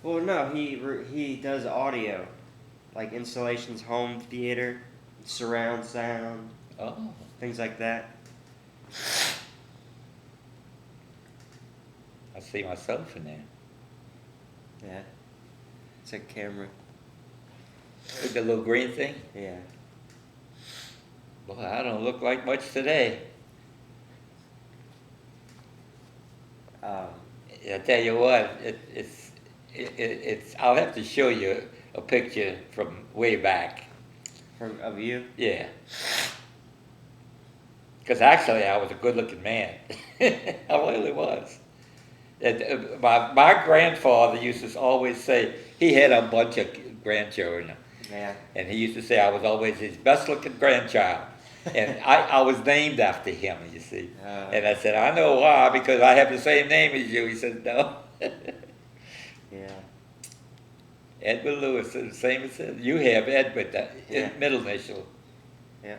Well, no, he does audio, like installations, home theater, surround sound, Oh, things like that. I see myself in there. Yeah, it's a camera. With the little green thing. Yeah. Boy, I don't look like much today. Um, I tell you what, it's. I'll have to show you a picture from way back. of you. Yeah, because actually I was a good-looking man. I really was. And, my grandfather used to always say he had a bunch of grandchildren, Yeah. and he used to say I was always his best-looking grandchild, and I was named after him. You see, and I said I know why because I have the same name as you. He said no. Yeah. Edward Lewis, the same as him. You have Edward, that Yeah. middle initial. Yeah.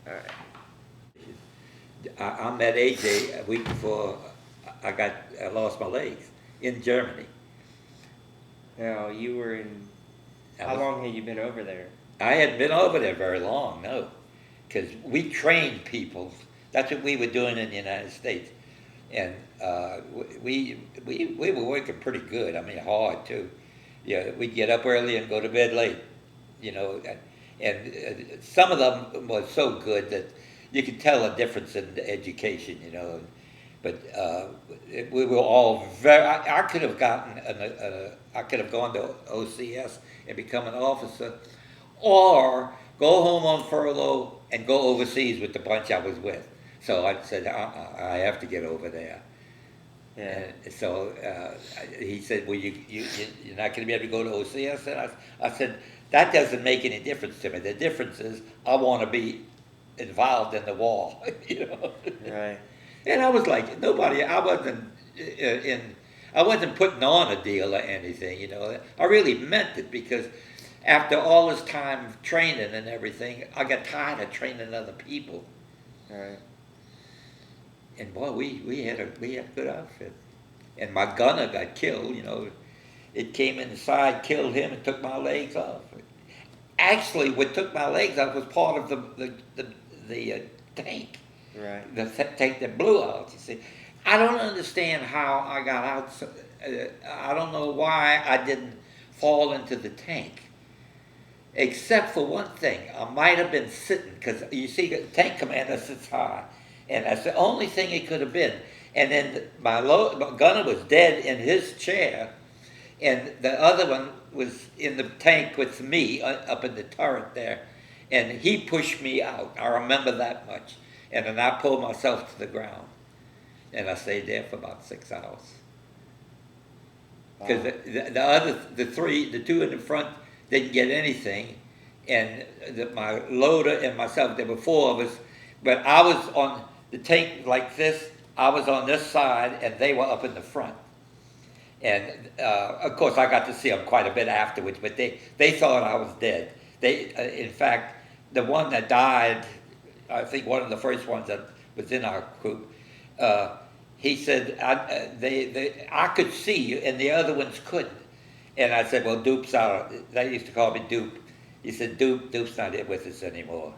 All right. I met AJ a week before I lost my legs in Germany. Now you were in. How long had you been over there? I hadn't been over there very long, no, because we trained people. That's what we were doing in the United States, and we were working pretty good. I mean, hard too. Yeah, we'd get up early and go to bed late, you know, and some of them was so good that you could tell a difference in the education, you know. But we were all very. I could have gotten. I could have gone to OCS and become an officer, or go home on furlough and go overseas with the bunch I was with. So I said, I have to get over there. Yeah. And so he said, well, you're not going to be able to go to OCS? And I said, that doesn't make any difference to me. The difference is I want to be involved in the war, you know. Right. And I was like, I wasn't putting on a deal or anything, you know. I really meant it because after all this time of training and everything, I got tired of training other people. All right. And boy, we had a good outfit. And my gunner got killed, you know. It came inside, killed him, and took my legs off. Actually, what took my legs off was part of the tank. Right. The tank that blew out. You see, I don't understand how I got out. I don't know why I didn't fall into the tank. Except for one thing, I might have been sitting because you see, the tank commander sits high, and that's the only thing it could have been. And then my gunner was dead in his chair, and the other one was in the tank with me up in the turret there, and he pushed me out. I remember that much. And then I pulled myself to the ground, and I stayed there for about 6 hours. Because the two in the front didn't get anything, and my loader and myself, there were four of us, but I was on the tank like this. I was on this side, and they were up in the front. And of course, I got to see them quite a bit afterwards, but they thought I was dead. In fact, the one that died, I think one of the first ones that was in our group, he said, I could see you, and the other ones couldn't. And I said, well, Dupe's out. They used to call me Dupe. He said, Dupe's not with us anymore.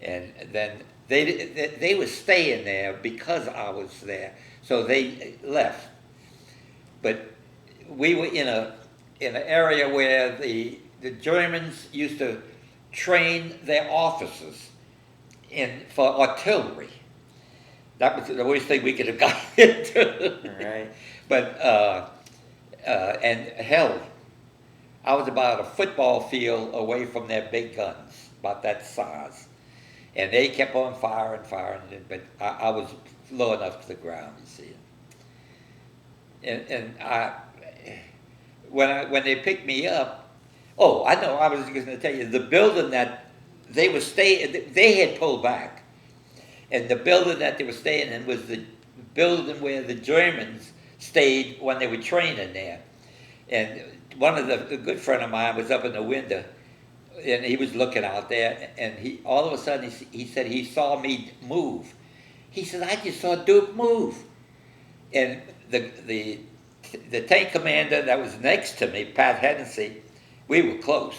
And then they were staying there because I was there, so they left. But we were in an area where the Germans used to train their officers for artillery. That was the worst thing we could have got into. Right. But and hell, I was about a football field away from their big guns, about that size, and they kept on firing, but I was low enough to the ground, you see. And when they picked me up, oh, I know, I was just going to tell you, the building that they were staying, they had pulled back, and the building that they were staying in was the building where the Germans stayed when they were training there. And one of a good friend of mine was up in the window, and he was looking out there, and all of a sudden he said he saw me move. He said, I just saw Duke move. And the the tank commander that was next to me, Pat Hennessy, we were close.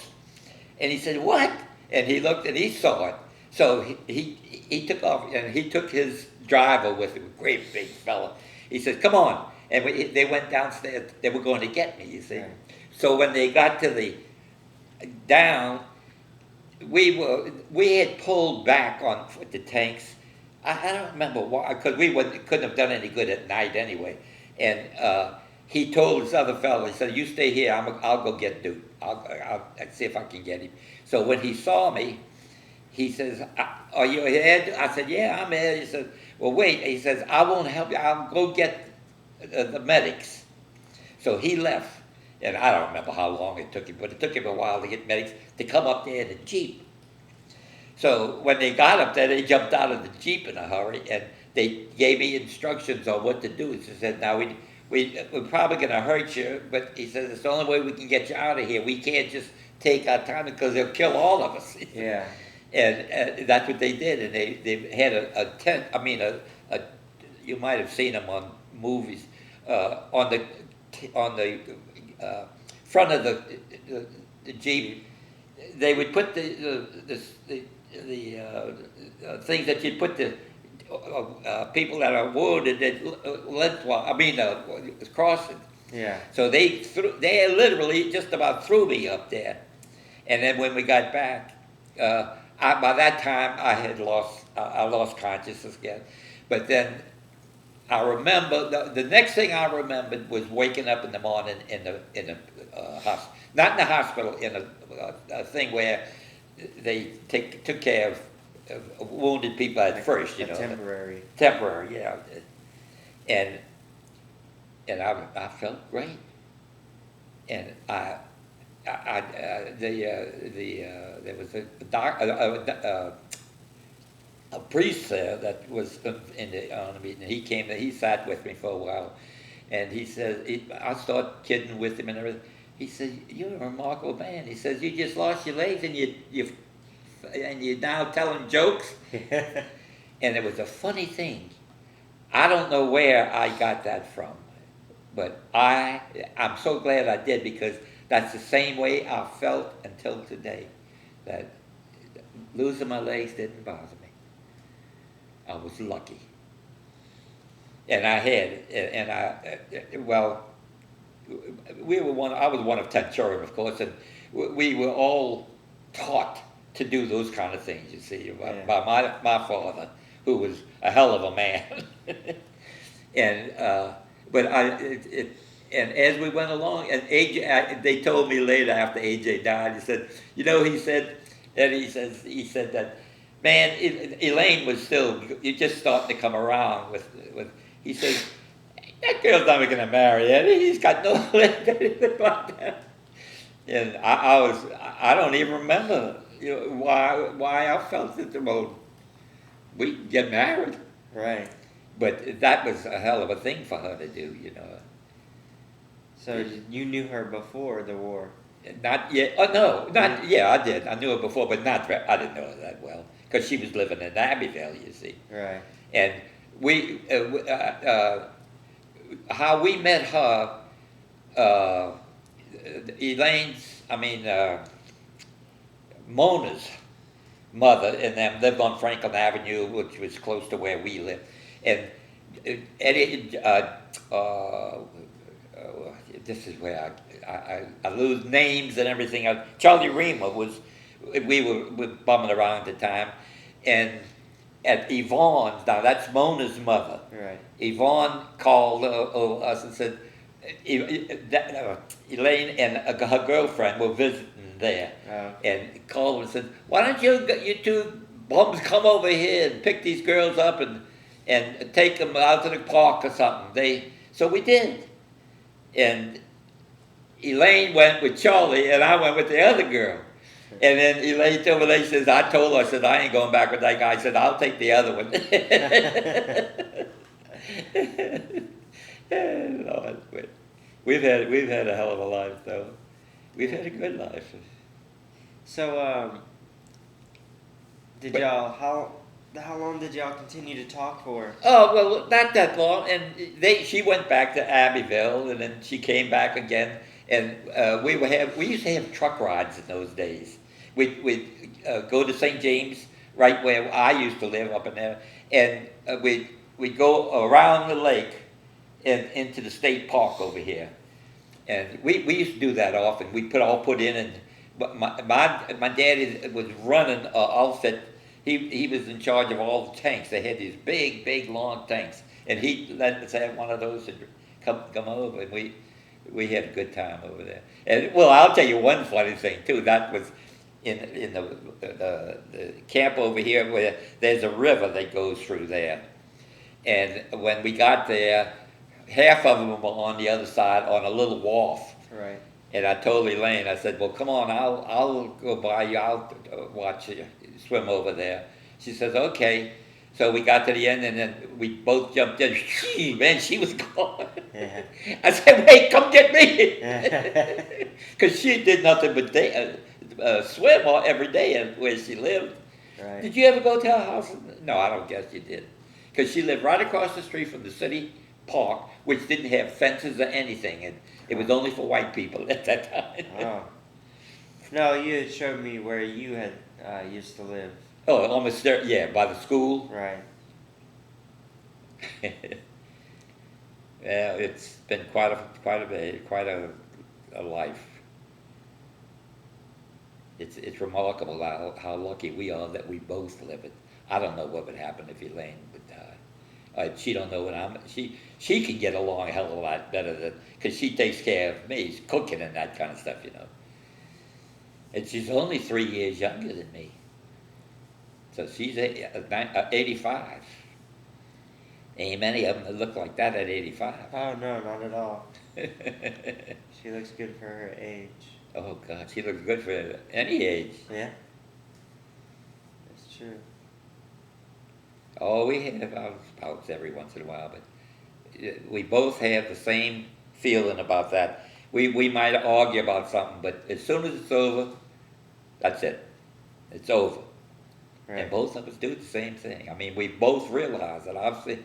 And he said, "What?" And he looked and he saw it. So he took off and he took his driver with him, a great big fella. He said, "Come on." And they went downstairs. They were going to get me, you see. Right. So when they got to the down, we had pulled back on the tanks. I don't remember why, because we couldn't have done any good at night anyway. And he told this other fellow, he said, "You stay here. I'll go get Duke. I'll see if I can get him." So when he saw me, he says, "Are you ahead?" I said, "Yeah, I'm ahead." He said, "Well, wait." He says, "I won't help you. I'll go get the medics." So he left. And I don't remember how long it took him, but it took him a while to get medics to come up there in a Jeep. So when they got up there, they jumped out of the Jeep in a hurry, and they gave me instructions on what to do. He said, "Now, we're probably going to hurt you," but he says, "It's the only way we can get you out of here. We can't just take our time because they'll kill all of us." Yeah. And that's what they did. And they had a tent, you might have seen them on movies, on the front of the Jeep. They would put the things that you'd put the people that are wounded crossing. Yeah. So they literally just about threw me up there, and then when we got back, by that time I lost consciousness again. But then I remember the next thing I remembered was waking up in the morning in the hospital, not in the hospital, in a thing where they took care of wounded people at first, you know. Temporary. Temporary, yeah. And I felt great. And there was a priest there that was on the meeting. He came and he sat with me for a while, and he said, I started kidding with him and everything. He said, "You're a remarkable man." He says, "You just lost your legs and you're now telling jokes." And it was a funny thing. I don't know where I got that from, but I'm so glad I did, because that's the same way I felt until today. That losing my legs didn't bother me. I was lucky. And I was one of 10 children, of course, and we were all taught to do those kind of things, you see, by my father, who was a hell of a man. And and as we went along, and AJ, they told me later after AJ died, he said, he said that, man, Elaine was still, you just starting to come around with he said, "That girl's never going to marry Eddie. He's got no anything like that." And I don't even remember, why I felt that, well, we get married. Right. But that was a hell of a thing for her to do, you know. So you knew her before the war? Not yet. Oh no, not yeah. I did. I knew her before, but I didn't know her that well, because she was living in Abbeville, you see. Right. And how we met her, Mona's mother and them lived on Franklin Avenue, which was close to where we lived. And Eddie, this is where I lose names and everything. Charlie Reamer we were bumming around at the time, and at Yvonne's, now that's Mona's mother. Right. Yvonne called us and said, Elaine and her girlfriend were visiting there, and called and said, "Why don't you two bums come over here and pick these girls up and take them out to the park or something?" So we did, and Elaine went with Charlie and I went with the other girl. And then Elaine told me, says, I told her, I said, "I ain't going back with that guy." I said, "I'll take the other one." Lord, we've had a hell of a life, though. We've had a good life. So, How long did y'all continue to talk for? Oh well, not that long. And she went back to Abbeville, and then she came back again. And we used to have truck rides in those days. We'd go to St. James, right where I used to live up in there, and we'd go around the lake and into the state park over here. And we used to do that often. We put in, and but my daddy was running an outfit. He was in charge of all the tanks. They had these big long tanks, and he let us have one of those to come over, and we had a good time over there. And well, I'll tell you one funny thing too. That was in the camp over here where there's a river that goes through there, and when we got there, half of them were on the other side on a little wharf. Right. And I told Elaine, I said, well, come on, I'll go by you, I'll watch you swim over there. She says, okay. So we got to the end, and then we both jumped in. Man, she was gone. Yeah. I said, wait, come get me. Because she did nothing but swim every day where she lived. Right. Did you ever go to her house? No, I don't guess you did. Because she lived right across the street from the city park, which didn't have fences or anything, and it was only for white people at that time. Oh. No, you had showed me where you had used to live. Oh, almost there, yeah, by the school. Right. Yeah, it's been quite a life. It's remarkable how lucky we are that we both live it. I don't know what would happen if Elaine would die. She don't know what she can get along a hell of a lot better than, because she takes care of me, cooking and that kind of stuff, you know. And she's only 3 years younger than me. So she's 85. Ain't many of them that look like that at 85. Oh, no, not at all. She looks good for her age. Oh, God, she looks good for any age. Yeah. That's true. Oh, we have our spouts every once in a while, but we both have the same feeling about that. We might argue about something, but as soon as it's over, that's it. It's over. Right. And both of us do the same thing. I mean, we both realize that. Obviously,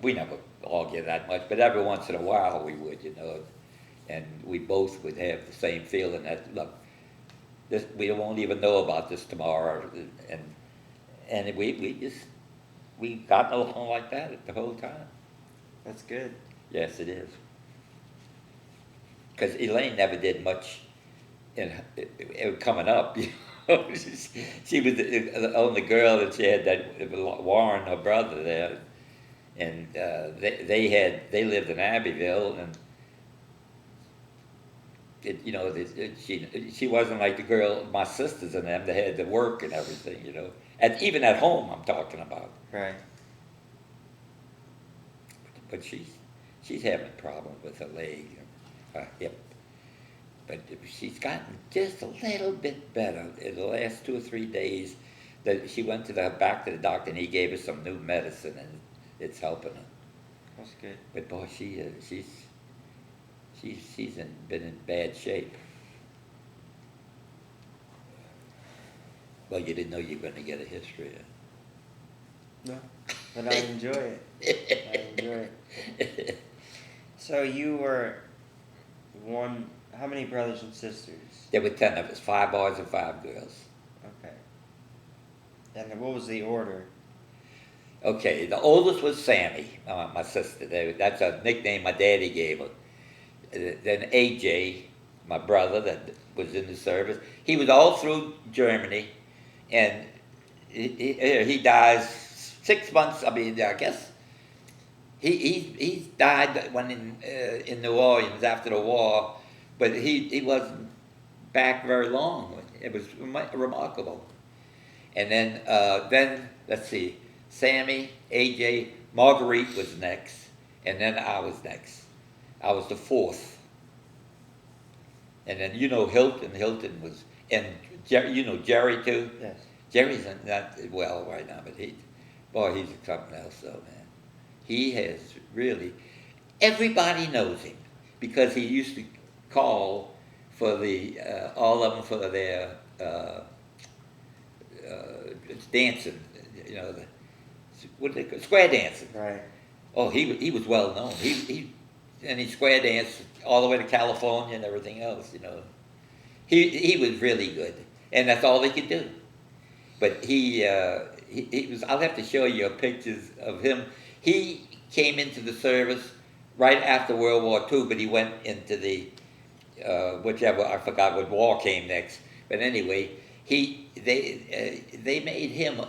we never argue that much, but every once in a while we would, you know. And we both would have the same feeling that, look, we won't even know about this tomorrow, and we got along like that the whole time. That's good. Yes, it is. Because Elaine never did much in coming up. You know? She was the only girl, and she had that Warren, her brother, there, and they lived in Abbeville, and she wasn't like the girl, my sisters and them. They had to work and everything, you know. And even at home, I'm talking about. Right. But she's having a problem with her leg, her hip. But she's gotten just a little bit better in the last 2 or 3 days. That she went back to the doctor, and he gave her some new medicine, and it's helping her. That's good. But boy, she's been in bad shape. Well, you didn't know you were going to get a history. No, but I enjoy it. I enjoy it. So you were one. How many brothers and sisters? There were 10 of us, 5 boys and 5 girls. Okay. And what was the order? Okay, the oldest was Sammy, my sister. That's a nickname my daddy gave her. Then AJ, my brother that was in the service. He was all through Germany, and he dies 6 months. I mean, I guess he died when in New Orleans after the war, but he wasn't back very long. It was remarkable. And then let's see, Sammy, AJ, Marguerite was next, and then I was next. I was the 4th. And then Hilton was, and Jerry too. Yes. Jerry's not well right now, but he's something else though, man. He has really, everybody knows him because he used to call for all of them for their dancing. you know, what do they call square dancing. Right. Oh, he was well known. He square danced all the way to California and everything else. You know, he was really good, and that's all he could do. But he was. I'll have to show you pictures of him. He came into the service right after World War II, but he went into the whichever, I forgot what war came next. But anyway, they made him.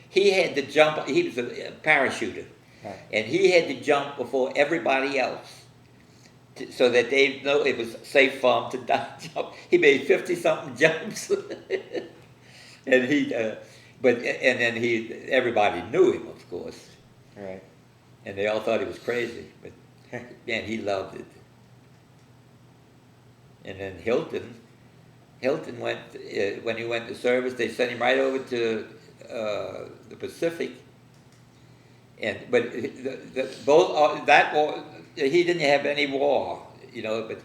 He had to jump. He was a parachuter, Right. and he had to jump before everybody else, so that they know it was safe for him to not jump. He made 50-something jumps, and everybody knew him, of course, Right. and they all thought he was crazy. But man, he loved it. And then Hilton went when he went to service. They sent him right over to the Pacific, but that war, he didn't have any war, you know. But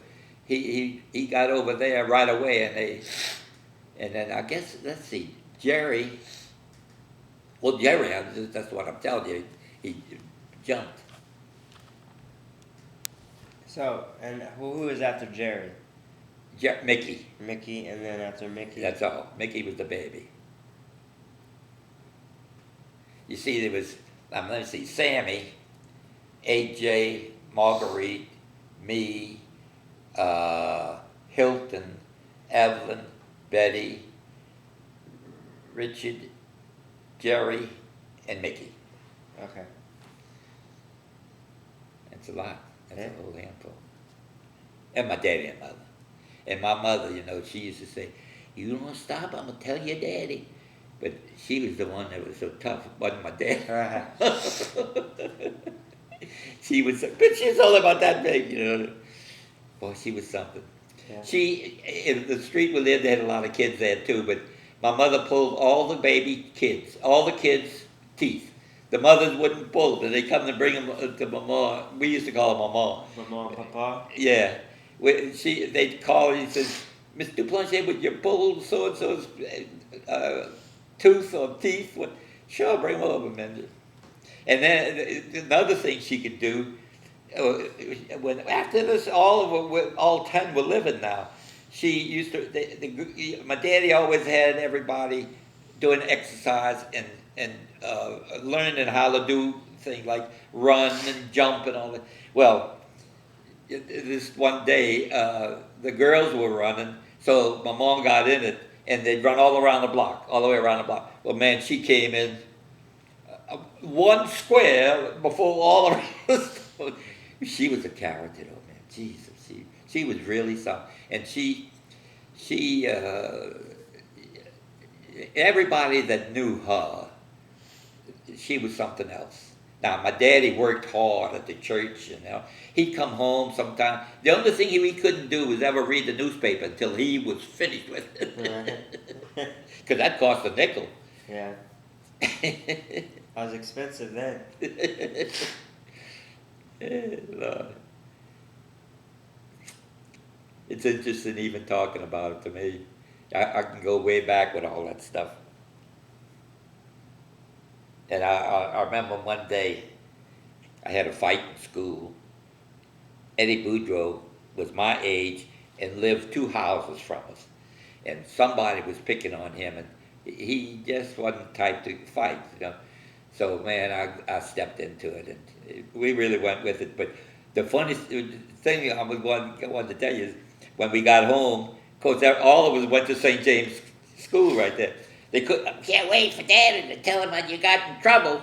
he got over there right away, and then I guess, let's see, Jerry. Well, Jerry, that's what I'm telling you. He jumped. So, and who is after Jerry? Mickey. Mickey, and then after Mickey. That's all. Mickey was the baby. You see, there was, let me see, Sammy, AJ, Marguerite, me, Hilton, Evelyn, Betty, Richard, Jerry, and Mickey. Okay. That's a lot. That's Yeah. a whole handful. And my daddy and mother. And my mother, you know, she used to say, "You don't stop, I'm going to tell your daddy." But she was the one that was so tough. It wasn't my dad. Right. She was, but she was only about that big, you know. Boy, she was something. Yeah. In the street we lived, they had a lot of kids there too, but my mother pulled all the baby kids, all the kids' teeth. The mothers wouldn't pull them, and they come to bring them to Mama. We used to call her Mama. Mama and Papa. Yeah. They'd call her and says, "Miss Duplantier, would you pull so-and-so's tooth or teeth?" Sure, bring them over, Mender. And then another thing she could do, when after this, all 10 were living now. She used to. My daddy always had everybody doing exercise and learning how to do things like run and jump and all that. Well, this one day, the girls were running, so my mom got in it, and they'd run all around the block, all the way around the block. Well, man, she came in one square before all the rest. She was a character, though, man. Jesus, she was really something. And she everybody that knew her, she was something else. Now, my daddy worked hard at the church, you know. He'd come home sometime. The only thing he couldn't do was ever read the newspaper until he was finished with it. Because that cost a nickel. Yeah. That was expensive then. Lord. It's interesting even talking about it to me. I can go way back with all that stuff. And I remember one day I had a fight in school. Eddie Boudreaux was my age and lived 2 houses from us. And somebody was picking on him, and he just wasn't the type to fight, you know. So, man, I stepped into it, and we really went with it. But the funniest thing I wanted to tell you is when we got home, of course, all of us went to St. James School right there. They can't wait for Daddy to tell him that you got in trouble.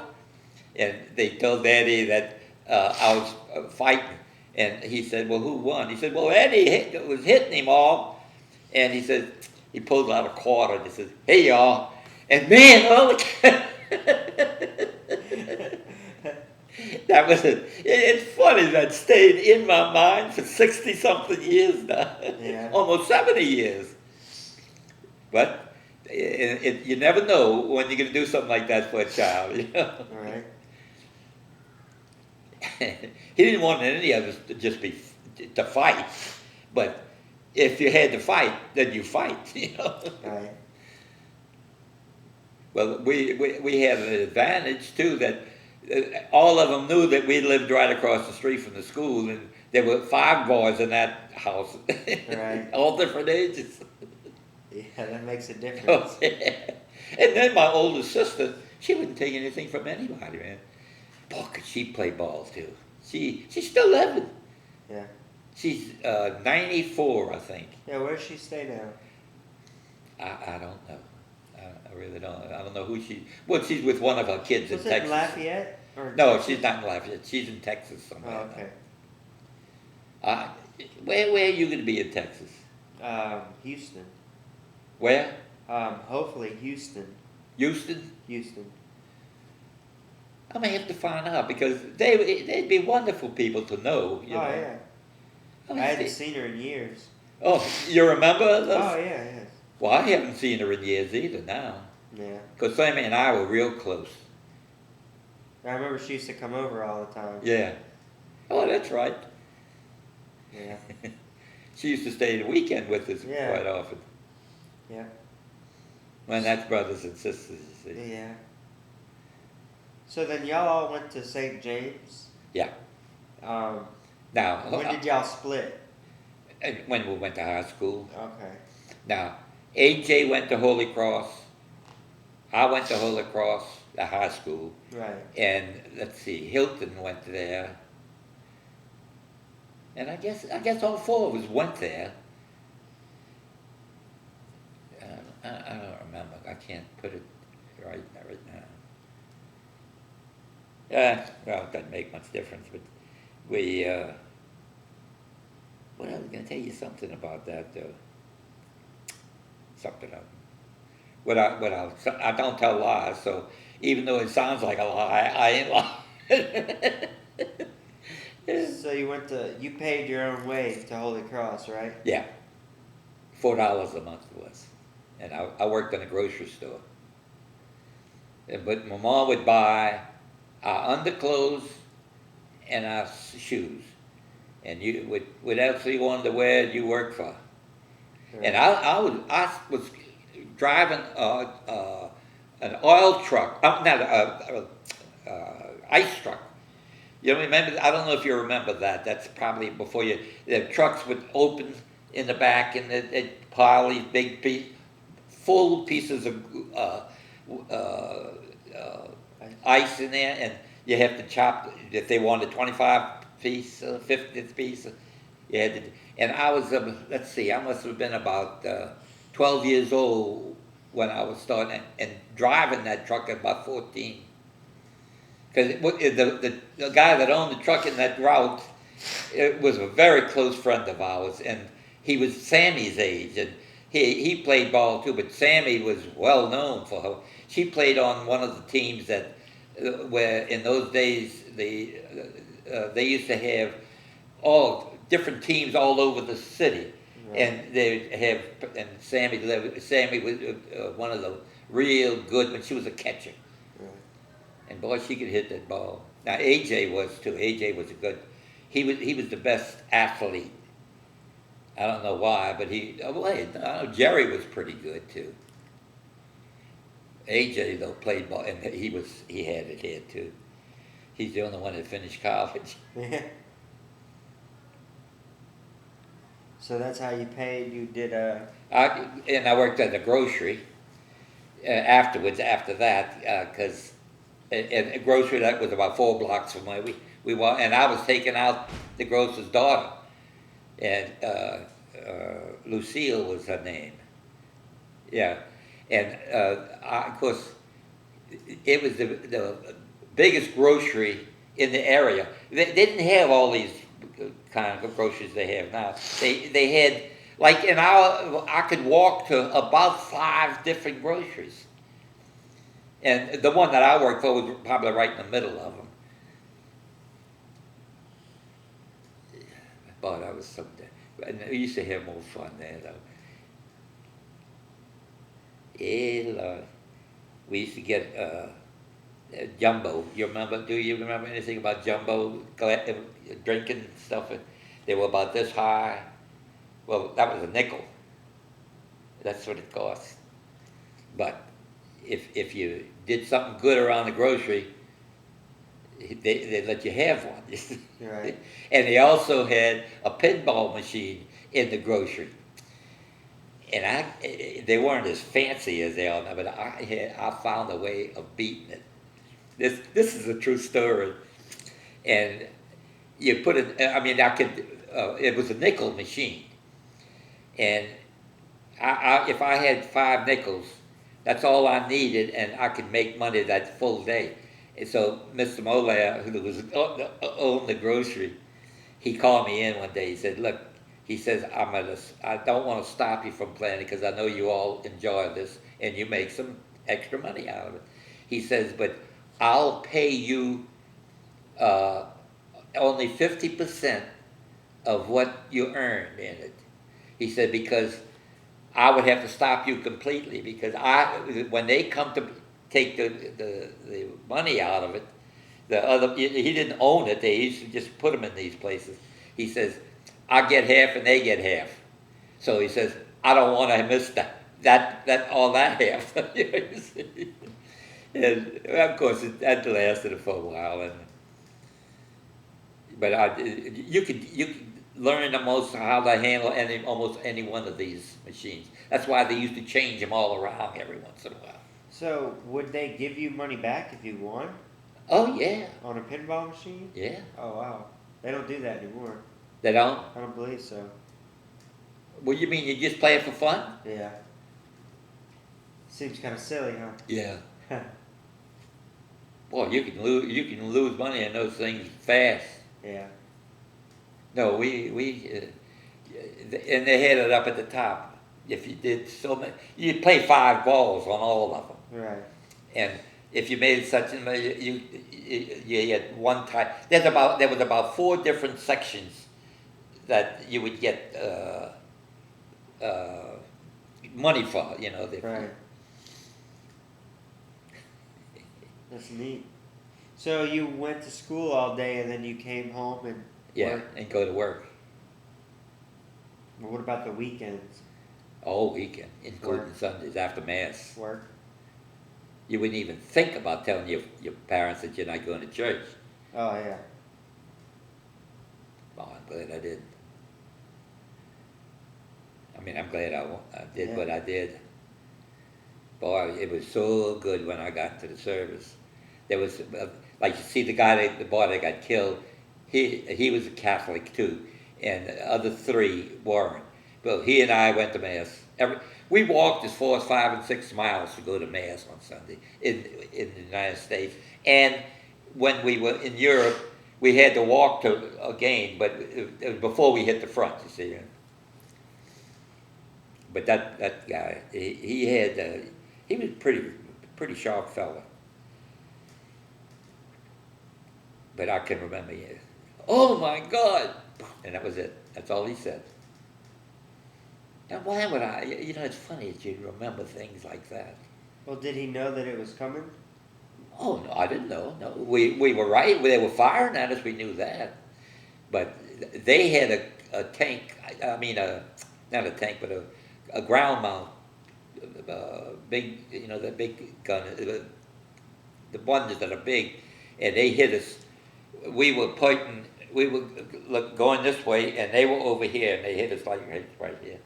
And they told Daddy that I was fighting. And he said, "Well, who won?" He said, "Well, Eddie was hitting him all." And he said, he pulled out a quarter and he says, "Hey, y'all." And man, all the that was it. It's funny, that stayed in my mind for 60-something years now. Yeah. Almost 70 years. But you never know when you're going to do something like that for a child, you know. All right. He didn't want any of us to just to fight, but if you had to fight, then you fight, you know. All right. Well, we had an advantage too that all of them knew that we lived right across the street from the school, and there were 5 boys in that house, Right. all different ages. Yeah, that makes a Oh, difference. yeah. And then my older sister, she wouldn't take anything from anybody, man. Boy, could she play ball too. She's still living. Yeah. She's 94, I think. Yeah, where does she stay now? I don't know. I really don't. I don't know who she. Well, she's with one of her kids Was in it Texas. Lafayette? Or No, Texas? she's not in Lafayette. She's in Texas somewhere. Oh, okay. Where are you going to be in Texas? Houston. Where? Hopefully Houston. Houston? Houston. I may have to find out because they'd be wonderful people to know. You know? Yeah. Oh, I hadn't seen her in years. Oh, you remember? Oh, yeah. Well, I haven't seen her in years either now. Yeah. Because Sammy and I were real close. I remember she used to come over all the time. Yeah. Oh, that's right. Yeah. She used to stay the weekend with us Yeah. quite often. Yeah. Well, that's brothers and sisters, you see. Yeah. So then y'all all went to St. James? Yeah. Now, When did y'all split? when we went to high school. Okay. Now, AJ went to Holy Cross. I went to Holy Cross, the high school. Right. And let's see, Hilton went there. And I guess all 4 of us went there. I don't remember. I can't put it right now. Well, it doesn't make much difference, but we, well, I was going to tell you something about that, though. Something else. I don't tell lies, so even though it sounds like a lie, I ain't lying. So you paid your own way to Holy Cross, right? Yeah. $4 a month it was. And I worked in a grocery store. But my mom would buy our underclothes and our shoes. And what else you wanted to wear, you worked for. Right. And I was driving an oil truck, not ice truck. You remember? I don't know if you remember that. That's probably before you. The trucks would open in the back, and they'd pile these big full pieces of ice in there, and you have to chop. If they wanted 25 piece, 50 piece, you had to. And I was, let's see, I must have been about 12 years old when I was starting and driving that truck at about 14. Because the guy that owned the truck in that route, it was a very close friend of ours, and he was Sammy's age, and he played ball too, but Sammy was well known for her. She played on one of the teams that, where in those days they used to have all different teams all over the city, right. And Sammy was one of the real good when she was a catcher. And boy, she could hit that ball. Now AJ was too. AJ was he was the best athlete. I don't know why, but I know Jerry was pretty good too. AJ though played ball, and he had it here too. He's the only one that finished college. Yeah. So that's how you paid. You did I worked at a grocery afterwards. After that, because. And a grocery that was about 4 blocks from where we were, and I was taking out the grocer's daughter, and Lucille was her name. Yeah, and of course, it was the biggest grocery in the area. They didn't have all these kind of groceries they have now. They had like I could walk to about 5 different groceries. And the one that I worked for was probably right in the middle of them. But I was so dead. We used to have more fun there, though. Yeah, we used to get Jumbo. Do you remember anything about Jumbo drinking stuff? They were about this high. Well, that was a nickel. That's what it cost. But if you did something good around the grocery, they let you have one. Right. And they also had a pinball machine in the grocery. And they weren't as fancy as they are now, but I found a way of beating it. This is a true story. And you put it. I mean, I could. It was a nickel machine, and if I had 5 nickels, that's all I needed, and I could make money that full day. And so Mr. Mola, who was owned the grocery, he called me in one day. He said, "Look," he says, I don't want to stop you from playing because I know you all enjoy this and you make some extra money out of it." He says, "But I'll pay you only 50% of what you earned in it." He said, "Because I would have to stop you completely because when they come to take the money out of it, he didn't own it. They used to just put them in these places." He says, "I get half and they get half." So he says, "I don't want to miss all that half." And of course, that lasted for a while, but you could learn how to handle almost any one of these machines. That's why they used to change them all around every once in a while. So, would they give you money back if you won Oh yeah, on a pinball machine? yeah. Oh wow, they don't do that anymore. They don't. I don't believe so. What do you mean? You just play it for fun? Yeah. Seems kind of silly, huh? Yeah. Boy, you can lose. You can lose money in those things fast. Yeah. No, and they had it up at the top. If you did so many, you'd play 5 balls on all of them. Right. And if you made such you had one type. There was about 4 different sections that you would get money for. Right. That's neat. So you went to school all day and then you came home and worked? And go to work Well, what about the weekends? all weekend, including Work. Sundays after mass. Work? You wouldn't even think about telling your parents that you're not going to church. Oh yeah. Oh, I'm glad I did. I mean, I'm glad I did Yeah. what I did. Boy, it was so good when I got to the service. There was, like you see, the boy that got killed, he was a Catholic too, and the other 3 weren't. But he and I went to mass. We walked as far as 5 and 6 miles to go to mass on Sunday in the United States. And when we were in Europe, we had to walk to again, but it was before we hit the front. You see. But that guy, he was pretty sharp fella. But I can remember, "Oh my God," and that was it. That's all he said. Now, why would I? It's funny that you remember things like that. Well, did he know that it was coming? Oh no, I didn't know. No, we were right. They were firing at us. We knew that. But they had a tank. I mean, not a tank, but a ground mount, big. The big gun, the ones that are big, and they hit us. We were pointing. We were going this way, and they were over here, and they hit us like right here.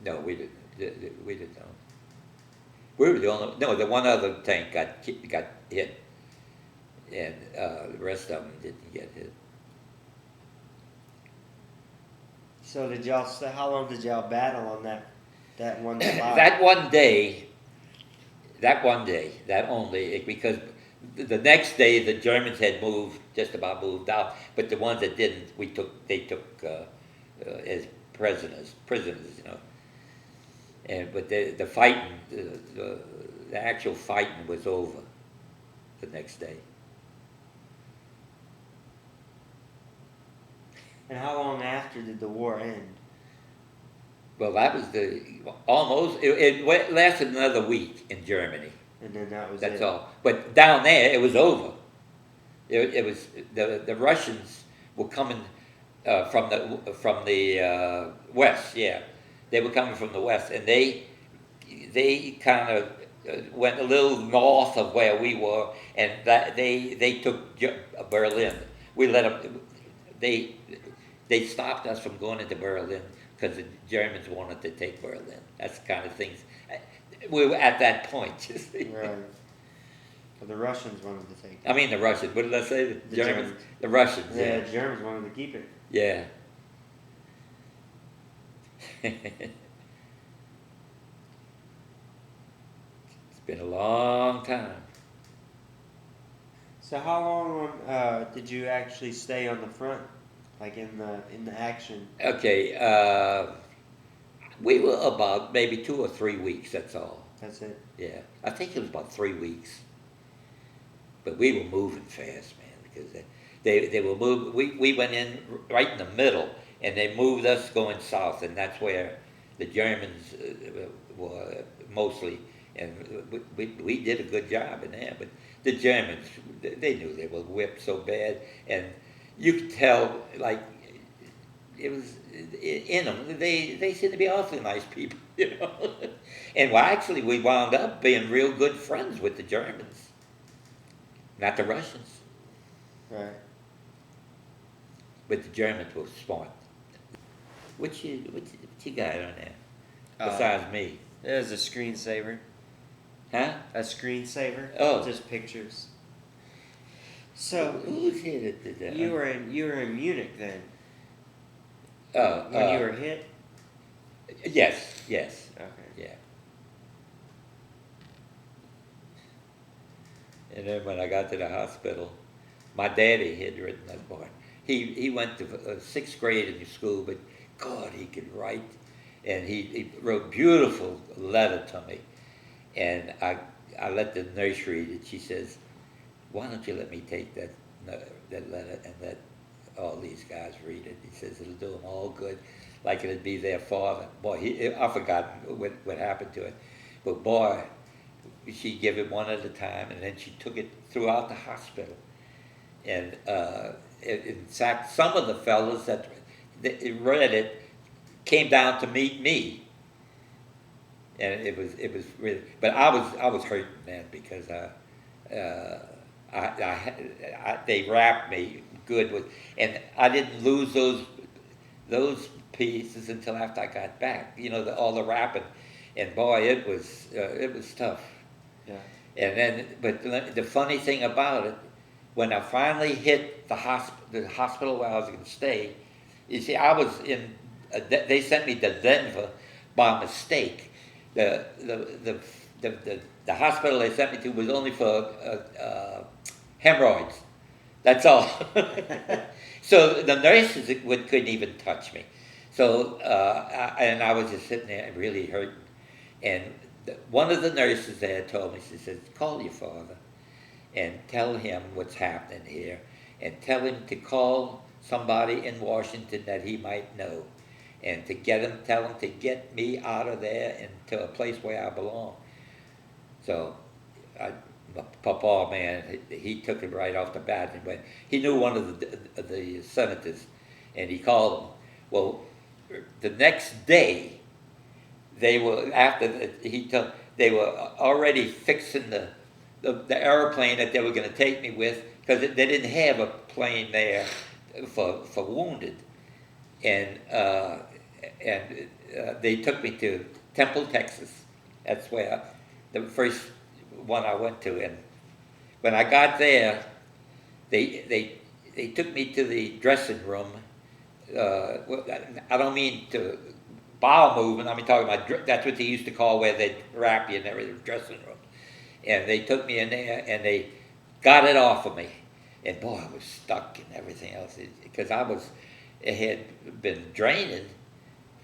No, we didn't. We didn't know. We were the only. No, the one other tank got hit, and the rest of them didn't get hit. So how long did y'all battle on that one spot? That one day, that only, because the next day the Germans had just about moved out, but the ones that didn't, they took as prisoners, but the fighting, the actual fighting was over the next day. And how long after did the war end? Well, that was almost. It lasted another week in Germany. And then that's That's it. all. But down there, it was over. It was the Russians were coming from the west. Yeah, they were coming from the west, and they they kind of went a little north of where we were, and that they took Berlin. We let them. They stopped us from going into Berlin because the Germans wanted to take Berlin. That's the kind of things. We were at that point. You see. Right. But the Russians wanted to take it. I mean the Russians. What did I say? The Germans. The Russians. Yeah, the Germans wanted to keep it. Yeah. It's been a long time. So how long did you actually stay on the front, like in the action? Okay, we were about maybe 2 or 3 weeks, that's all. That's it. Yeah, I think it was about 3 weeks. But we were moving fast, man, because they were moving. We went in right in the middle, and they moved us going south, and that's where the Germans were mostly. And we did a good job in there, but the Germans, they knew they were whipped so bad, and you could tell, like, it was in them. They seemed to be awfully nice people, you know. And well, actually, we wound up being real good friends with the Germans, not the Russians. Right. But the Germans were smart. What you got on there? Uh, Besides me, There's a screensaver. huh? A screensaver. Oh. Just pictures. So Who's here that did that? you were in Munich then Oh, when you were hit. Yes. Okay. Yeah. And then when I got to the hospital, my daddy had written that boy. He went to sixth grade in school, but God, he could write, and he wrote beautiful letter to me. And I let the nurse read it. She says, "Why don't you let me take that letter and let all these guys read it?" He says it'll do them all good, like it'd be their father. Boy, I forgot what happened to it, but boy, she gave it one at a time, and then she took it throughout the hospital. And in fact, some of the fellas that read it came down to meet me, and it was really. But I was hurting, man, because they wrapped me good with, and I didn't lose those pieces until after I got back. You know, all the wrapping, and boy, it was tough. Yeah. And then, but the funny thing about it, when I finally hit the hospital where I was going to stay, you see, I was in. They sent me to Denver by mistake. The hospital they sent me to was only for hemorrhoids. That's all. So the nurses couldn't even touch me. So and I was just sitting there really hurting. And one of the nurses there told me, she said, "Call your father and tell him what's happening here, and tell him to call somebody in Washington that he might know, and tell him to get me out of there into a place where I belong." So, Papa, man, he took it right off the bat, and went. He knew one of the senators, and he called him. Well, the next day, they were they were already fixing the airplane that they were going to take me with, because they didn't have a plane there for wounded, and they took me to Temple, Texas. That's where the first one I went to. And when I got there, they took me to the dressing room. I don't mean to bowel movement. I mean talking about that's what they used to call where they wrap you in the dressing room. And they took me in there, and they got it off of me. And boy, I was stuck and everything else, because it had been draining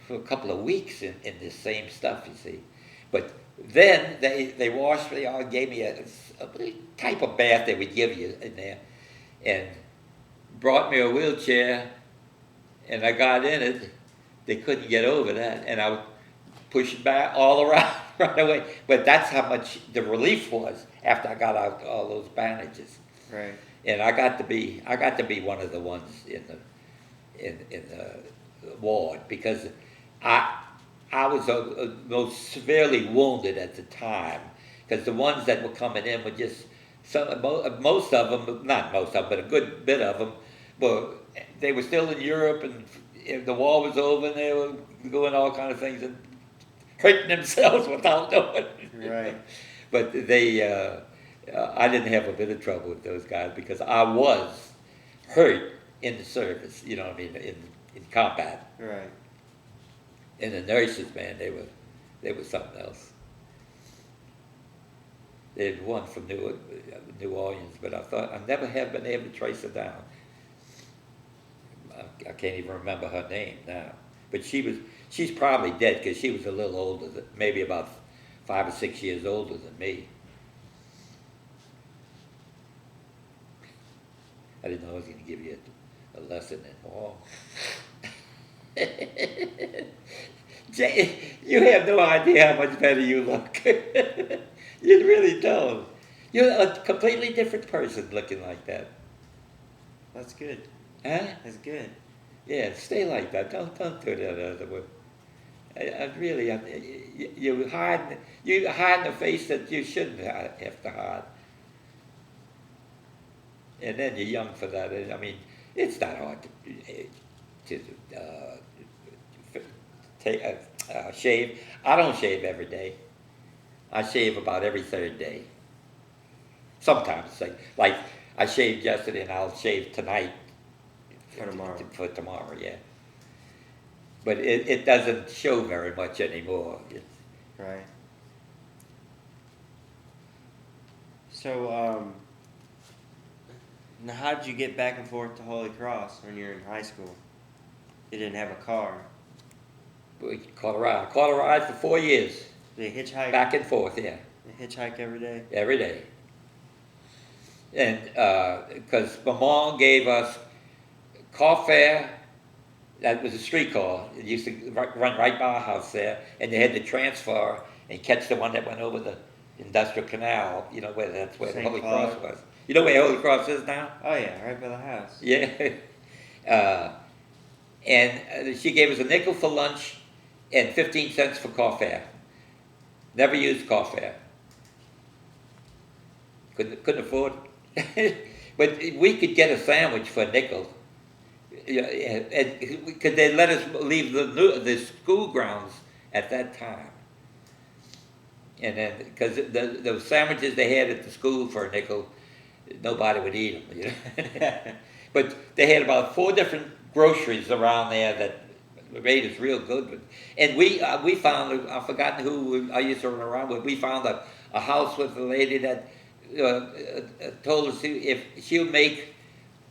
for a couple of weeks in this same stuff, you see. But then they washed me out, gave me a type of bath they would give you in there, and brought me a wheelchair, and I got in it. They couldn't get over that, and I was pushing back all around right away. But that's how much the relief was after I got out all those bandages. Right. And I got to be one of the ones in the ward, because I I was most severely wounded at the time because the ones that were coming in were just most of them, not most of them, but a good bit of them they were still in Europe and the war was over and they were doing all kind of things and hurting themselves without knowing. Right. But I didn't have a bit of trouble with those guys because I was hurt in the service. You know what I mean? In combat. Right. And the nurses, man, they were something else. They had one from New Orleans, but I never have been able to trace her down. I can't even remember her name now. But she's probably dead because she was a little older, maybe about 5 or 6 years older than me. I didn't know I was going to give you a lesson in war. Jay, you have no idea how much better you look. You really don't. You're a completely different person looking like that. That's good. Huh? That's good. Yeah, stay like that. Don't do that other way. You hide the face that you shouldn't have to hide. And then you're young for that. I mean, it's not hard to shave. I don't shave every day. I shave about every third day. Sometimes, like I shaved yesterday, and I'll shave tonight. For tomorrow. For tomorrow, yeah. But it doesn't show very much anymore. Right. So, now how did you get back and forth to Holy Cross when you were in high school? You didn't have a car. Colorado. Colorado for 4 years. Did you hitchhike? Back and forth, yeah. You hitchhike every day? Every day. And because my mom gave us car fare, that was a streetcar. It used to run right by our house there, and they had to transfer and catch the one that went over the Industrial Canal, you know, that's where St. Holy Claude. Cross was. You know where Holy Cross is now? Oh yeah, right by the house. Yeah. And she gave us a nickel for lunch and 15 cents for car fare. Never used car fare. Couldn't afford it. But we could get a sandwich for a nickel. Yeah, and could they let us leave the school grounds at that time? And then, because the sandwiches they had at the school for a nickel, nobody would eat them. You know? But they had about 4 different groceries around there that made us real good with. And we found, I've forgotten who I used to run around with, we found a house with a lady that told us if she would make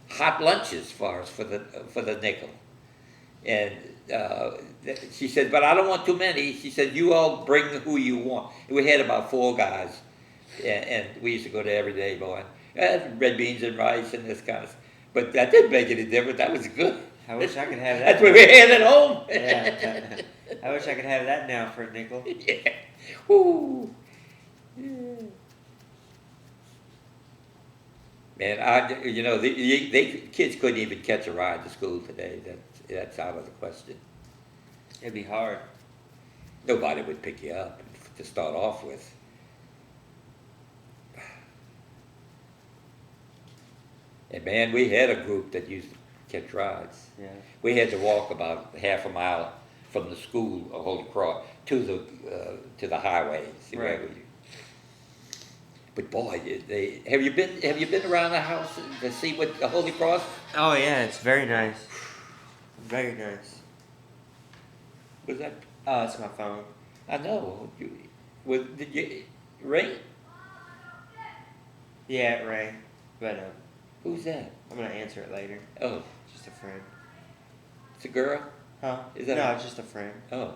hot lunches for us for the nickel. And she said, but I don't want too many. She said, you all bring who you want. And we had about 4 guys, and we used to go there every day, boy. Red beans and rice and this kind of stuff. But that didn't make any difference. That was good. I wish I could have that. That's what we had at home. Yeah. I wish I could have that now for a nickel. Yeah. Woo. Yeah. Man, the kids couldn't even catch a ride to school today. That's out of the question. It'd be hard. Nobody would pick you up to start off with. And man, we had a group that used to catch rides. Yeah. We had to walk about half a mile from the school of Holy Cross to the highway. Right. But boy, have you been around the house to see what the Holy Cross? Oh yeah, it's very nice. Very nice. Was that? Oh, it's my phone. I know. Did you ring? Yeah, it rang. But Who's that? I'm gonna answer it later. Oh, Just a friend. it's a girl. Huh? Is that no, it's just a friend. Oh,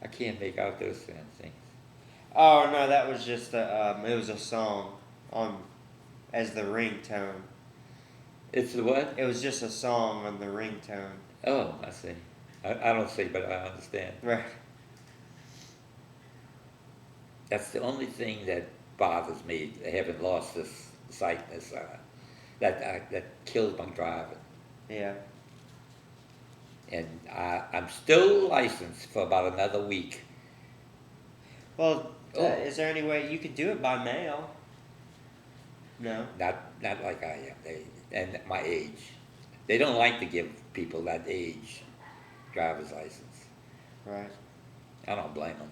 I can't make out those things. Oh no, that was just it was a song as the ringtone. It's the what? It was just a song on the ringtone. Oh, I see. I don't see, but I understand. Right. That's the only thing that bothers me, having lost this sightness, that kills my driving. Yeah. And I'm still licensed for about another week. Well, Oh. is there any way you could do it by mail? No. Not like I am. And my age. They don't like to give people that age driver's license. Right. I don't blame them.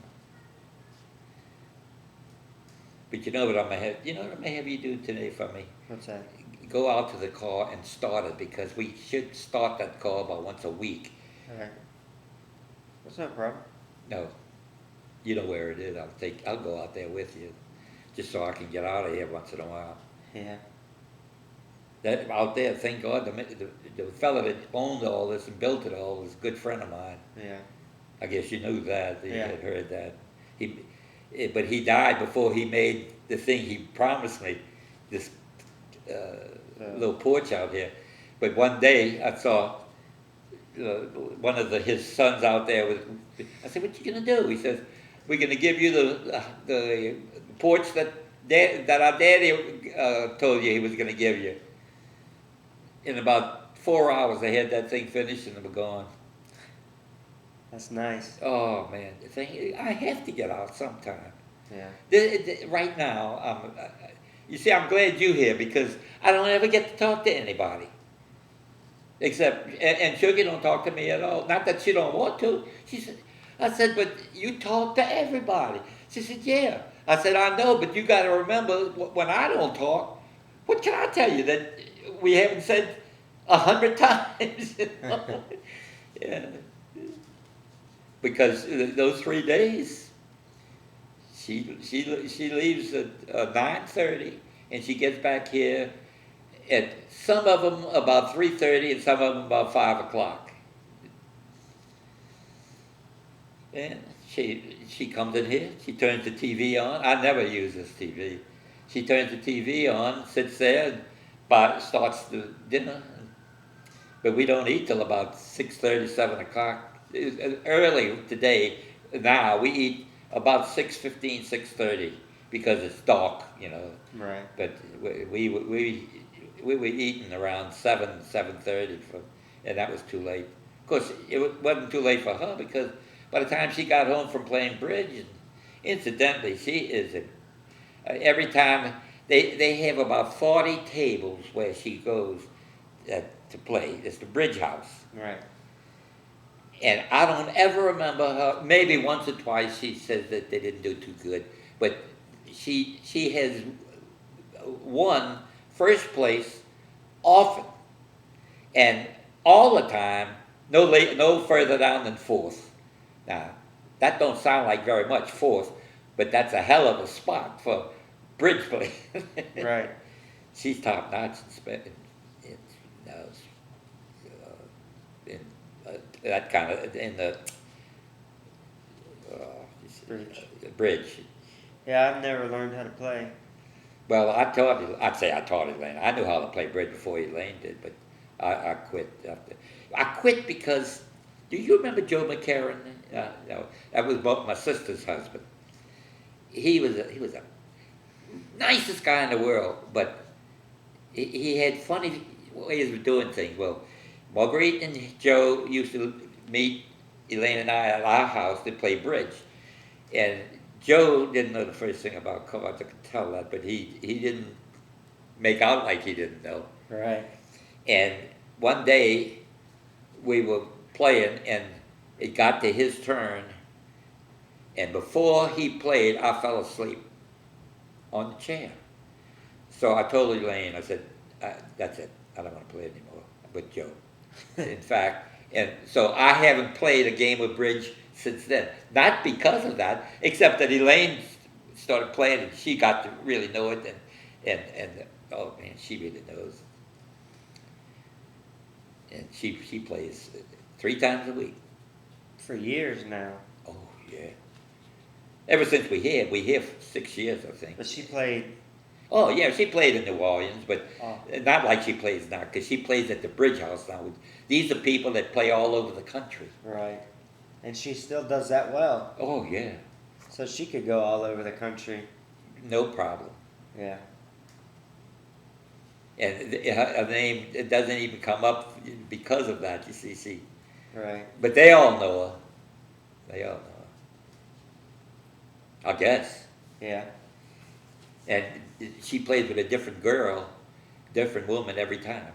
But you know what I'm gonna have? You know what I'm gonna have you do today for me? What's that? Go out to the car and start it, because we should start that car about once a week. All right. That's no problem. No, you know where it is. I'll go out there with you, just so I can get out of here once in a while. Yeah. That out there, thank God, the fella that owned all this and built it all was a good friend of mine. Yeah. I guess you knew that. You Yeah. had heard that. But he died before he made the thing he promised me, this little porch out here. But one day I saw one of his sons out there. I said, "What you gonna do?" He says, "We're gonna give you the porch that our daddy told you he was gonna give you." In about 4 hours, they had that thing finished and they were gone. That's nice. Oh man, I have to get out sometime. Yeah. Right now, you see, I'm glad you're here, because I don't ever get to talk to anybody. Except, and Sugar don't talk to me at all. Not that she don't want to. She said, I said, "But you talk to everybody." She said, "Yeah." I said, "I know, but you got to remember, when I don't talk, what can I tell you that we haven't said 100 times?" You know? Yeah. Because those 3 days, she leaves at 9:30, and she gets back here at some of them about 3:30 and some of them about 5 o'clock. And she comes in here, she turns the TV on. I never use this TV. She turns the TV on, sits there, and starts the dinner. But we don't eat till about 6:30, 7 o'clock. Early today, now, we eat about 6:15, 6:30, because it's dark, you know. Right. But we were eating around 7:30, and that was too late. Of course, it wasn't too late for her, because by the time she got home from playing bridge, and incidentally, she is every time they have about 40 tables where she goes to play. It's the Bridge House. Right. And I don't ever remember her. Maybe once or twice she says that they didn't do too good, but she has won first place often, and all the time, no further down than fourth. Now, that don't sound like very much, fourth, but that's a hell of a spot for bridge play. Right. She's top notch in that kind of in the Bridge. bridge. Yeah, I've never learned how to play. Well, I taught Elaine. I knew how to play bridge before Elaine did, but I quit. I quit because, do you remember Joe McCarran? No, that was my sister's husband. He was a nicest guy in the world, but he had funny ways of doing things. Well, Marguerite and Joe used to meet Elaine and I at our house to play bridge, and Joe didn't know the first thing about cards. I could tell that, but he didn't make out like he didn't know. Right. And one day we were playing, and it got to his turn, and before he played, I fell asleep on the chair. So I told Elaine, I said, "That's it. I don't want to play anymore with Joe." In fact, and so I haven't played a game of bridge since then. Not because of that, except that Elaine started playing and she got to really know it, and oh man, she really knows. And she plays 3 times a week. For years now. Oh yeah. Ever since we're here 6 years, I think. But she played. Oh yeah, she played in New Orleans, but Oh. not like she plays now, because she plays at the Bridge House now. These are people that play all over the country. Right. And she still does that well. Oh yeah, So she could go all over the country. no problem. Yeah. And her name, it doesn't even come up because of that. You see, Right. But they all know her. They all know her. I guess. Yeah. And she plays with a different girl, different woman every time.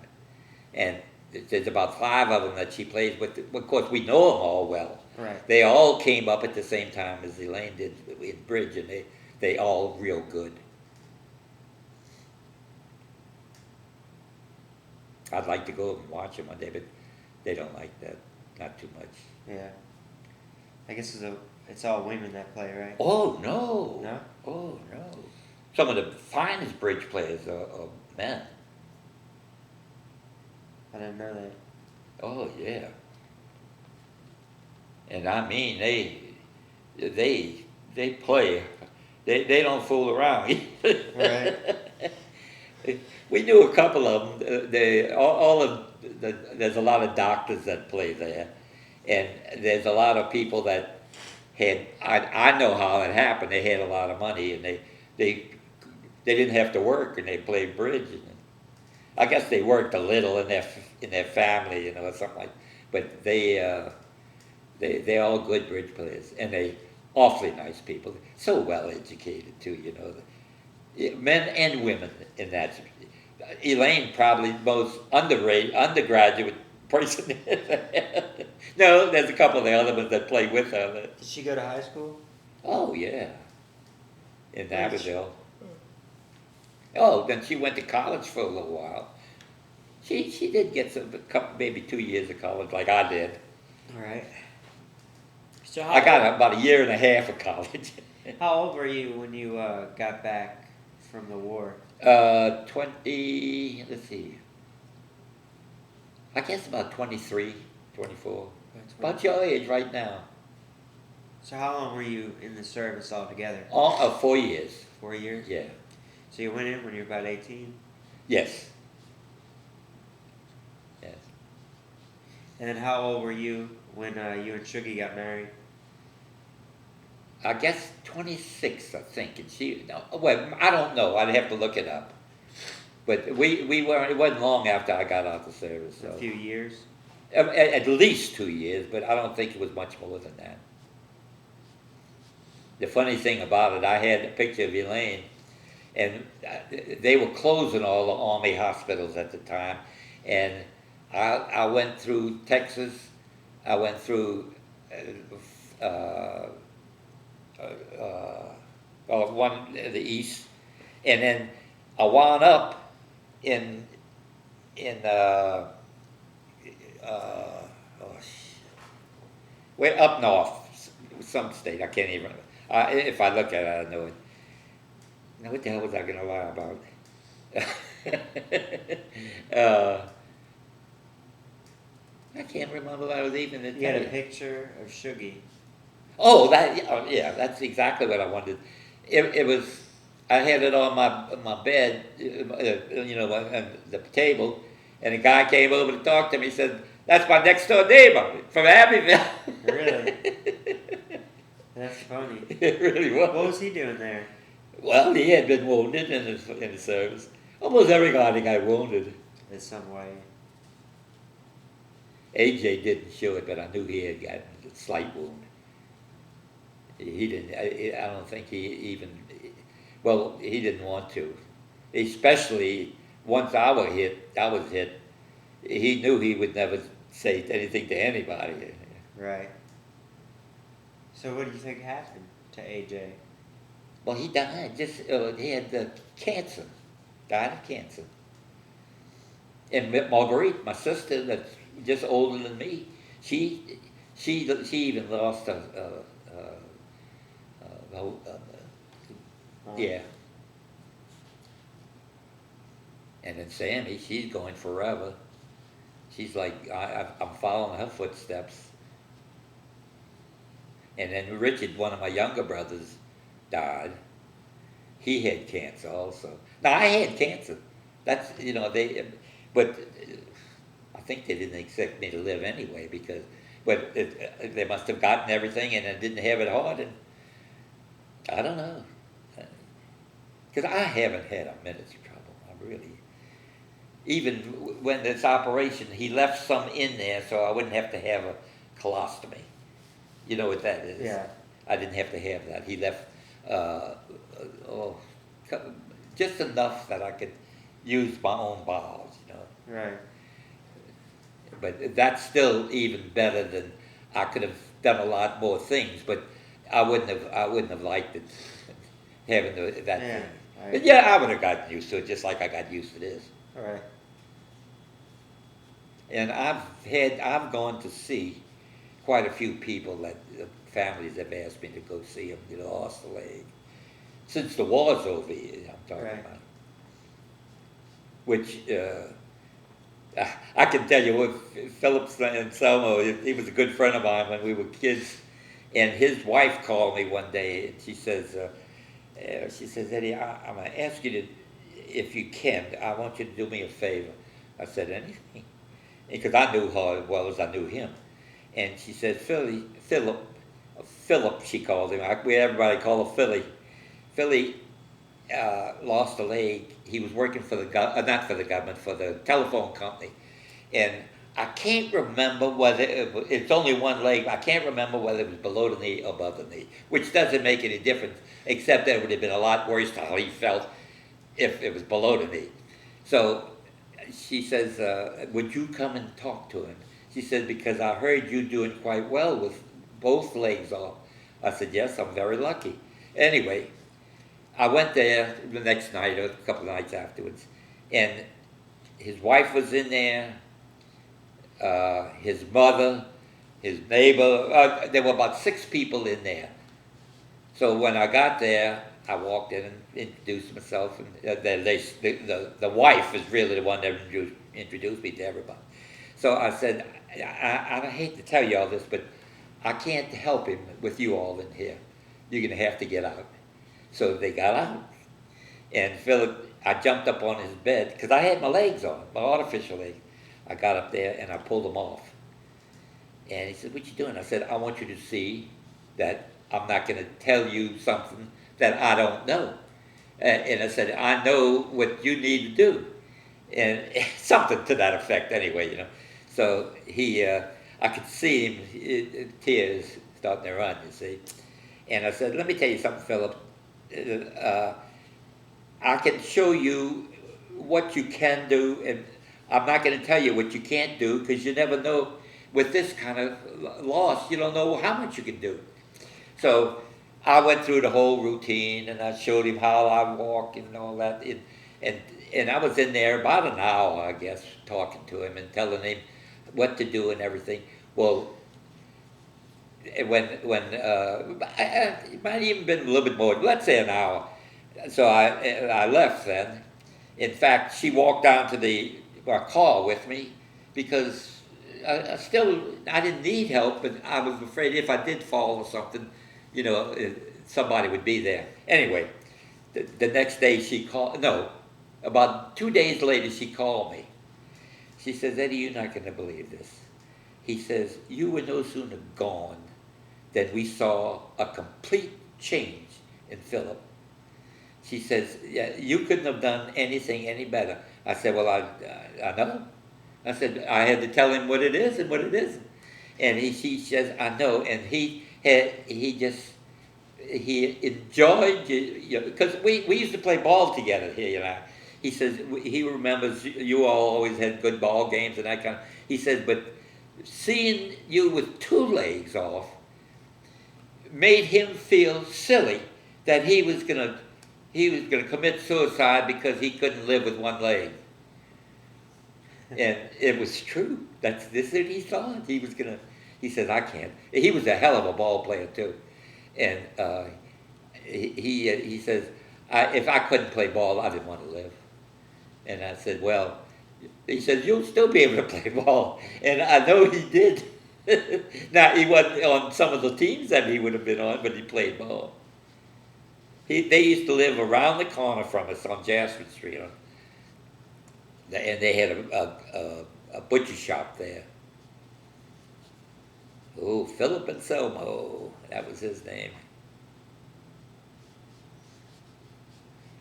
And there's about 5 of them that she plays with. Of course, we know them all well. Right. They all came up at the same time as Elaine did in bridge, and they all real good. I'd like to go and watch them one day, but they don't like that. Not too much. Yeah. I guess it's all women that play, right? Oh, no. No? Oh, no. Some of the finest bridge players are men. I didn't know that. Oh, yeah. And I mean, they play. They don't fool around. Right. We knew a couple of them. There's a lot of doctors that play there, and there's a lot of people that had. I know how that happened. They had a lot of money, and they didn't have to work, and they played bridge. And I guess they worked a little in their family, or something like. But they're all good bridge players, and they awfully nice people. So well educated too, men and women in that. Elaine probably most undergraduate person. No, there's a couple of the other ones that play with her. Did she go to high school? Oh yeah, in Abbeville. Oh, then she went to college for a little while. She did get maybe 2 years of college like I did. All right. So I got about a year and a half of college. How old were you when you got back from the war? 20, let's see. I guess about 23, 24. About your age right now. So how long were you in the service altogether? 4 years. 4 years? Yeah. So you went in when you were about 18? Yes. Yes. And then how old were you when you and Shuggy got married? I guess 26, I think. And well, I don't know. I'd have to look it up. But we weren't. It wasn't long after I got out of the service. So. A few years? At least 2 years, but I don't think it was much more than that. The funny thing about it, I had a picture of Elaine, and they were closing all the Army hospitals at the time, and I went through Texas, I went through one the east, and then I wound up in way up north, some state I can't even. If I look at it, I know it. Now, what the hell was I going to lie about? I can't remember what I was even. You had a picture of Shuggy. Oh, yeah, that's exactly what I wanted. It was. I had it on my bed, on the table, and a guy came over to talk to me. He said, "That's my next door neighbor from Abbeville." Really? That's funny. It really was. What was he doing there? Well, he had been wounded in the service. Almost every guy got wounded. In some way. AJ didn't show it, but I knew he had gotten a slight wound. He didn't. I don't think he even. Well, he didn't want to. Especially once I was hit. He knew he would never say anything to anybody. Right. So what do you think happened to AJ? Well, he died. He had cancer. Died of cancer. And Marguerite, my sister, that's just older than me, she even lost yeah. And then Sammy, she's going forever. She's like, I'm following her footsteps. And then Richard, one of my younger brothers, died. He had cancer also. Now, I had cancer. That's, but I think they didn't expect me to live anyway but they must have gotten everything and then didn't have it hard. And I don't know. Because I haven't had a minute's trouble. even when this operation, he left some in there so I wouldn't have to have a colostomy. You know what that is? Yeah. I didn't have to have that. He left oh, just enough that I could use my own bowels, you know. Right. But that's still even better than I could have done a lot more things, but I wouldn't have liked it having that Yeah. thing. But yeah, I would have gotten used to it just like I got used to this. All right. And I've gone to see quite a few people that families have asked me to go see them, you know, lost a leg. Since the war's over, I'm talking Right. about. Which, I can tell you what, Phillips and Selmo, he was a good friend of mine when we were kids. And his wife called me one day and she says, Eddie, I'm going to ask you to, if you can, I want you to do me a favor. I said, anything? Because I knew her as well as I knew him. And she said, Philip, she called him. Everybody called her Philly. Philly lost a leg. He was working for not for the government, for the telephone company. And I can't remember whether it's only one leg. I can't remember whether it was below the knee or above the knee, which doesn't make any difference, except that it would have been a lot worse how he felt if it was below the knee. So she says, would you come and talk to him? She said, because I heard you doing quite well with both legs off. I said, yes, I'm very lucky. Anyway, I went there the next night or a couple of nights afterwards, and his wife was in there, his mother, his neighbor. There were about 6 people in there. So when I got there, I walked in and introduced myself, and the wife is really the one that introduced me to everybody. So I said, I hate to tell you all this, but I can't help him with you all in here. You're going to have to get out. So they got out. And Philip, I jumped up on his bed, because I had my legs on, my artificial legs. I got up there and I pulled them off. And he said, what you doing? I said, I want you to see that I'm not going to tell you something that I don't know. And I said, I know what you need to do. And something to that effect anyway, you know. So I could see him, tears starting to run, you see. And I said, let me tell you something, Philip. I can show you what you can do, and I'm not going to tell you what you can't do, because you never know. With this kind of loss, you don't know how much you can do. So I went through the whole routine, and I showed him how I walk and all that. And I was in there about an hour, I guess, talking to him and telling him what to do and everything. Well, it might even been a little bit more, let's say an hour. So I left then. In fact, she walked down to our car with me, because I didn't need help, but I was afraid if I did fall or something, you know, somebody would be there. Anyway, the next day about 2 days later she called me. She says, Eddie, you're not going to believe this. He says, you were no sooner gone than we saw a complete change in Philip. She says, yeah, you couldn't have done anything any better. I said, well, I know. I said, I had to tell him what it is and what it isn't. And she says, I know. And he enjoyed, because we used to play ball together here, you know. He says, he remembers you all always had good ball games and that kind of, he says, but seeing you with 2 legs off made him feel silly that he was gonna commit suicide because he couldn't live with 1 leg. And it was true. This is what he thought. He says, I can't. He was a hell of a ball player too. And he says, if I couldn't play ball, I didn't want to live. And I said, well, he says, you'll still be able to play ball. And I know he did. Now, he wasn't on some of the teams that he would have been on, but he played ball. They used to live around the corner from us on Jasper Street. And they had a butcher shop there. Oh, Philip and Selmo, that was his name.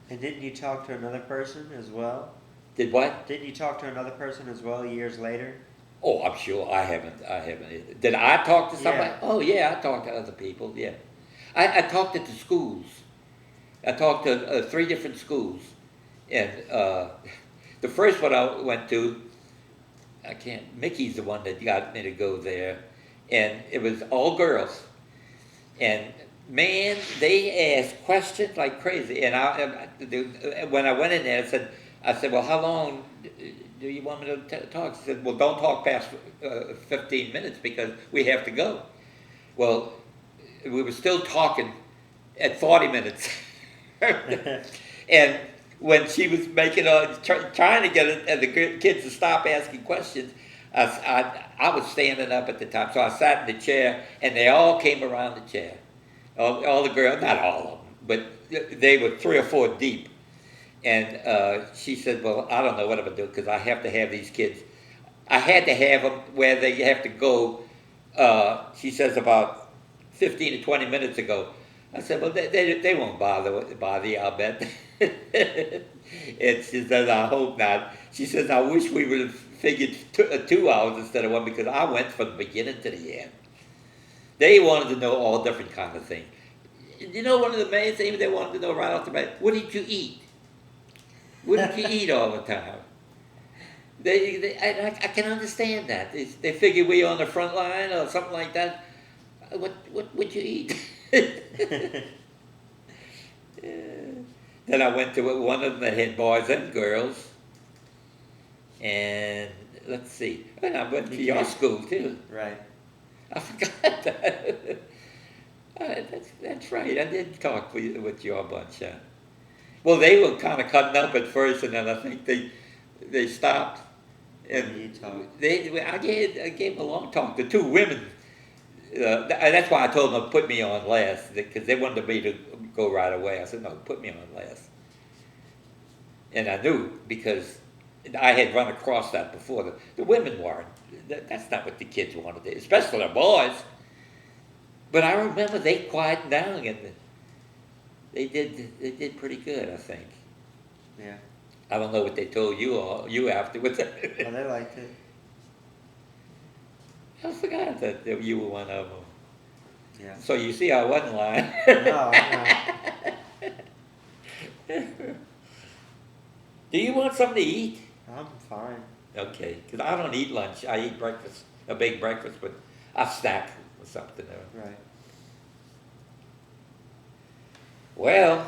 And didn't you talk to another person as well? Did what? Did you talk to another person as well years later? Oh, I'm sure I haven't. I haven't. Did I talk to somebody? Yeah. Oh, yeah, I talked to other people. Yeah, I talked at the schools. I talked to 3 different schools, and the first one I went to, I can't. Mickey's the one that got me to go there, and it was all girls, and man, they asked questions like crazy. And when I went in there, I said, well, how long do you want me to talk? She said, well, don't talk past 15 minutes because we have to go. Well, we were still talking at 40 minutes. And when she was trying to get the kids to stop asking questions, I was standing up at the time. So I sat in the chair, and they all came around the chair. All the girls, not all of them, but they were 3 or 4 deep. And she said, well, I don't know what I'm going to do because I have to have these kids. I had to have them where they have to go, she says, about 15 to 20 minutes ago. I said, well, they won't bother you, I'll bet. And she says, I hope not. She says, I wish we would have figured 2 hours instead of 1 because I went from the beginning to the end. They wanted to know all different kind of things. You know, one of the main things they wanted to know right off the bat, what did you eat? What did you eat all the time? I can understand that. They figure we on the front line or something like that. What would you eat? Then I went to one of them that had boys and girls. And let's see. And I went to your school too. Right. I forgot that. That's right. I did talk with your bunch. Well, they were kind of cutting up at first, and then I think they stopped. And You talked. I gave them a long talk. The 2 women. That's why I told them to put me on last because they wanted me to go right away. I said, no, put me on last. And I knew because I had run across that before. The women weren't. That's not what the kids wanted to do, especially the boys. But I remember they quieted down and they did pretty good, I think. Yeah. I don't know what they told you afterwards. Well, they liked it. I forgot that you were one of them. Yeah. So you see, I wasn't lying. No, no. Do you want something to eat? I'm fine. Okay, because I don't eat lunch. I eat breakfast, a big breakfast, but I snack or something. Right. Well,